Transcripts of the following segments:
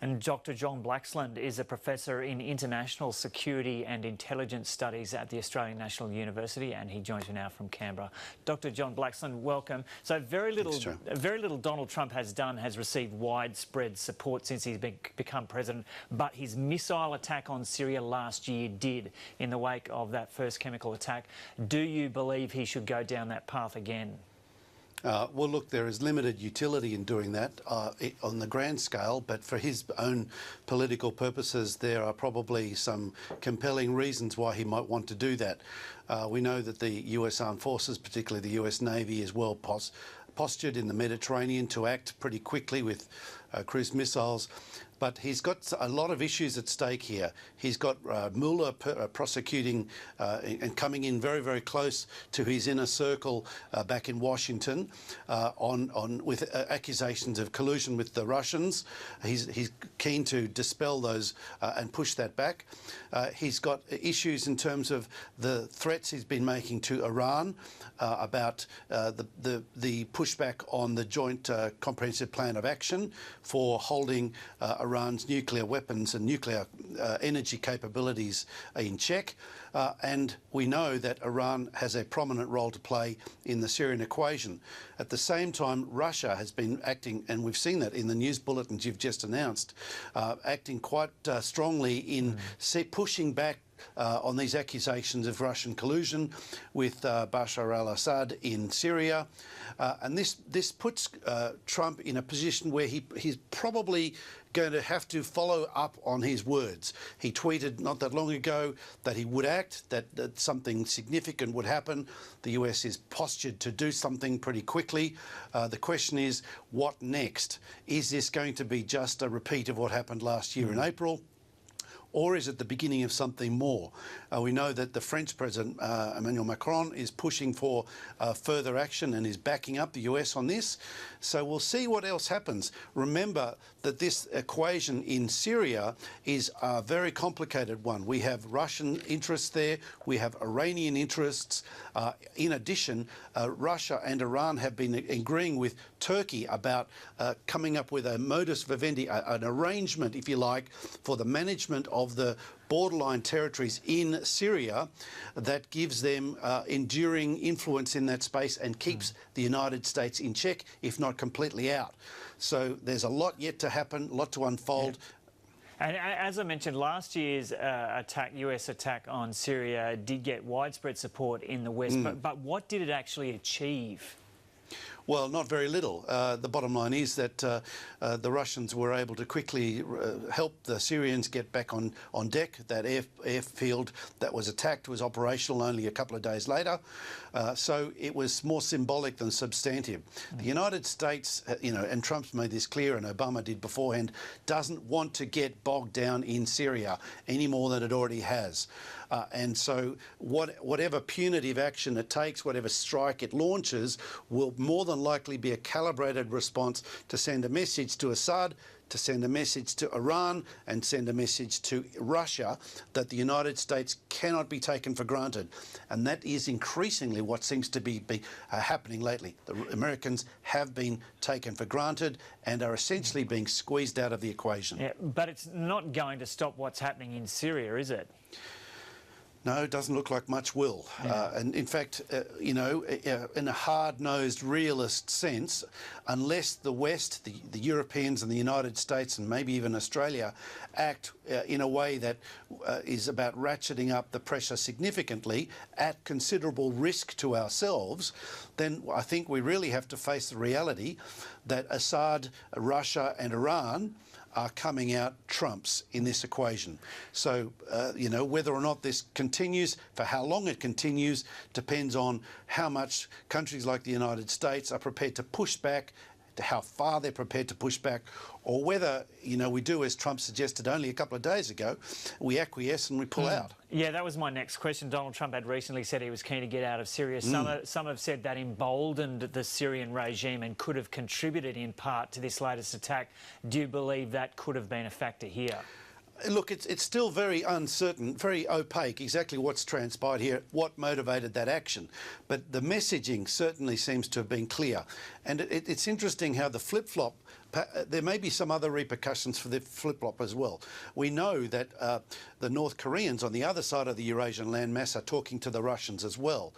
And Dr. John Blaxland is a professor in international security and intelligence studies at the Australian National University, and he joins me now from Canberra. Dr. John Blaxland, welcome. So very little Donald Trump has done has received widespread support since he's become president, but his missile attack on Syria last year did in the wake of that first chemical attack. Do you believe he should go down that path again? Well, look, there is limited utility in doing that on the grand scale, but for his own political purposes, there are probably some compelling reasons why he might want to do that. We know that the US Armed Forces, particularly the US Navy, is well postured in the Mediterranean to act pretty quickly with cruise missiles. But he's got a lot of issues at stake here. He's got Mueller prosecuting and coming in very, very close to his inner circle back in Washington with accusations of collusion with the Russians. He's keen to dispel those and push that back. He's got issues in terms of the threats he's been making to Iran about the pushback on the Joint Comprehensive Plan of Action for holding Iran's nuclear weapons and nuclear energy capabilities in check. And we know that Iran has a prominent role to play in the Syrian equation. At the same time, Russia has been acting, and we've seen that in the news bulletins you've just announced, acting quite strongly in pushing back on these accusations of Russian collusion with Bashar al-Assad in Syria. And this puts Trump in a position where he's probably going to have to follow up on his words. He tweeted not that long ago that he would act, that something significant would happen. The US is postured to do something pretty quickly. The question is, what next? Is this going to be just a repeat of what happened last year in April? Or is it the beginning of something more? We know that the French President, Emmanuel Macron, is pushing for further action and is backing up the US on this. So we'll see what else happens. Remember that this equation in Syria is a very complicated one. We have Russian interests there. We have Iranian interests. In addition, Russia and Iran have been agreeing with Turkey about coming up with a modus vivendi, an arrangement, if you like, for the management of the borderline territories in Syria that gives them enduring influence in that space and keeps the United States in check, if not completely out. So there's a lot yet to happen, a lot to unfold. Yeah. And as I mentioned, last year's US attack on Syria did get widespread support in the West, but what did it actually achieve? Well, not very little. The bottom line is that the Russians were able to quickly help the Syrians get back on deck. That airfield that was attacked was operational only a couple of days later. So it was more symbolic than substantive. The United States, and Trump's made this clear, and Obama did beforehand, doesn't want to get bogged down in Syria any more than it already has. And so whatever punitive action it takes, whatever strike it launches, will more than likely be a calibrated response to send a message to Assad, to send a message to Iran, and send a message to Russia that the United States cannot be taken for granted. And that is increasingly what seems to be happening lately. The Americans have been taken for granted and are essentially being squeezed out of the equation. Yeah, but it's not going to stop what's happening in Syria, is it? No, it doesn't look like much will. Yeah. And in fact, in a hard-nosed realist sense, unless the West, the Europeans and the United States and maybe even Australia act in a way that is about ratcheting up the pressure significantly at considerable risk to ourselves, then I think we really have to face the reality that Assad, Russia and Iran are coming out trumps in this equation. So, whether or not this continues, for how long it continues, depends on how much countries like the United States are prepared to push back, to how far they're prepared to push back, or whether, we do as Trump suggested only a couple of days ago, we acquiesce and we pull out. Yeah, that was my next question. Donald Trump had recently said he was keen to get out of Syria. Some have said that emboldened the Syrian regime and could have contributed in part to this latest attack. Do you believe that could have been a factor here? Look, it's still very uncertain, very opaque exactly what's transpired here, what motivated that action. But the messaging certainly seems to have been clear. And it's interesting how the flip-flop there may be some other repercussions for the flip-flop as well. We know that the North Koreans on the other side of the Eurasian landmass are talking to the Russians as well.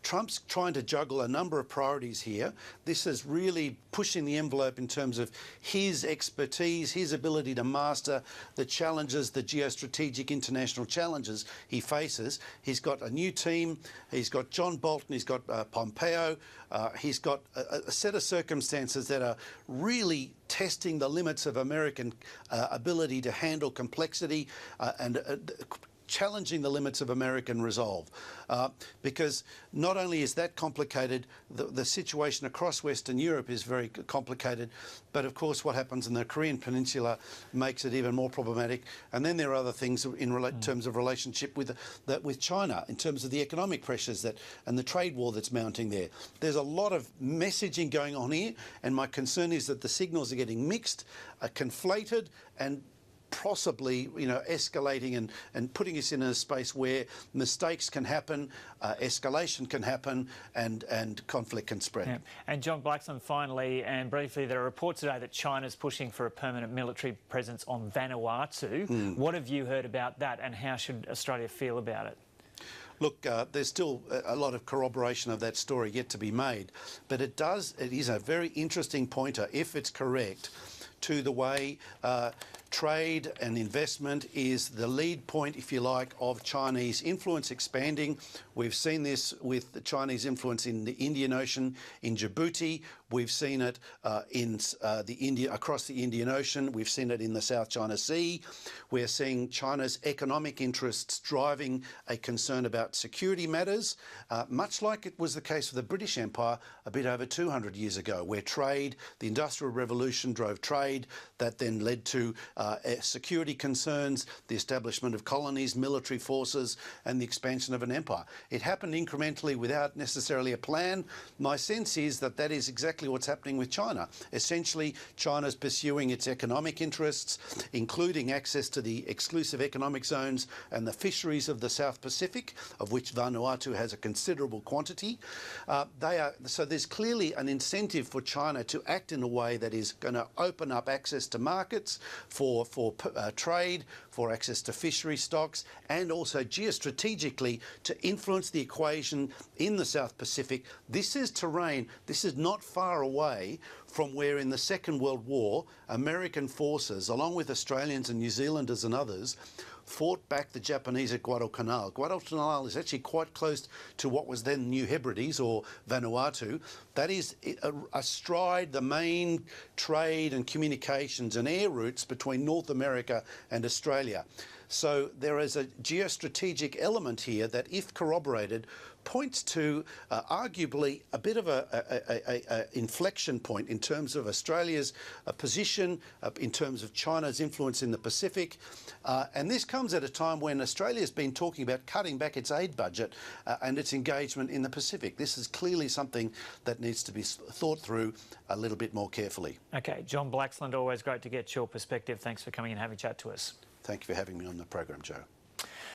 Trump's trying to juggle a number of priorities here. This is really pushing the envelope in terms of his expertise, his ability to master the challenges, the geostrategic international challenges he faces. He's got a new team. He's got John Bolton. He's got Pompeo. He's got a set of circumstances that are really testing the limits of American ability to handle complexity and challenging the limits of American resolve. Because not only is that complicated, the situation across Western Europe is very complicated, but of course what happens in the Korean Peninsula makes it even more problematic. And then there are other things in terms of relationship with China, in terms of the economic pressures and the trade war that's mounting there. There's a lot of messaging going on here, and my concern is that the signals are getting mixed, conflated, and possibly, escalating and putting us in a space where mistakes can happen, escalation can happen, and conflict can spread. Yeah. And John Blaxland, finally and briefly, there are reports today that China's pushing for a permanent military presence on Vanuatu. What have you heard about that, and how should Australia feel about it? Look, there's still a lot of corroboration of that story yet to be made, but it is a very interesting pointer, if it's correct, to the way trade and investment is the lead point, if you like, of Chinese influence expanding. We've seen this with the Chinese influence in the Indian Ocean, in Djibouti. We've seen it across the Indian Ocean. We've seen it in the South China Sea. We're seeing China's economic interests driving a concern about security matters, much like it was the case with the British Empire a bit over 200 years ago, where trade, the Industrial Revolution drove trade, that then led to security concerns, the establishment of colonies, military forces, and the expansion of an empire. It happened incrementally without necessarily a plan. My sense is that that is exactly what's happening with China. Essentially, China's pursuing its economic interests, including access to the exclusive economic zones and the fisheries of the South Pacific, of which Vanuatu has a considerable quantity. So there's clearly an incentive for China to act in a way that is going to open up access to markets for trade, for access to fishery stocks, and also geostrategically to influence the equation in the South Pacific. This is terrain, this is not far away from where in the Second World War, American forces, along with Australians and New Zealanders and others, fought back the Japanese at Guadalcanal. Guadalcanal is actually quite close to what was then New Hebrides or Vanuatu. That is astride the main trade and communications and air routes between North America and Australia. So there is a geostrategic element here that, if corroborated, points to arguably a bit of a inflection point in terms of Australia's position, in terms of China's influence in the Pacific. And this comes at a time when Australia's been talking about cutting back its aid budget and its engagement in the Pacific. This is clearly something that needs to be thought through a little bit more carefully. Okay, John Blaxland, always great to get your perspective. Thanks for coming and having a chat to us. Thank you for having me on the program, Joe.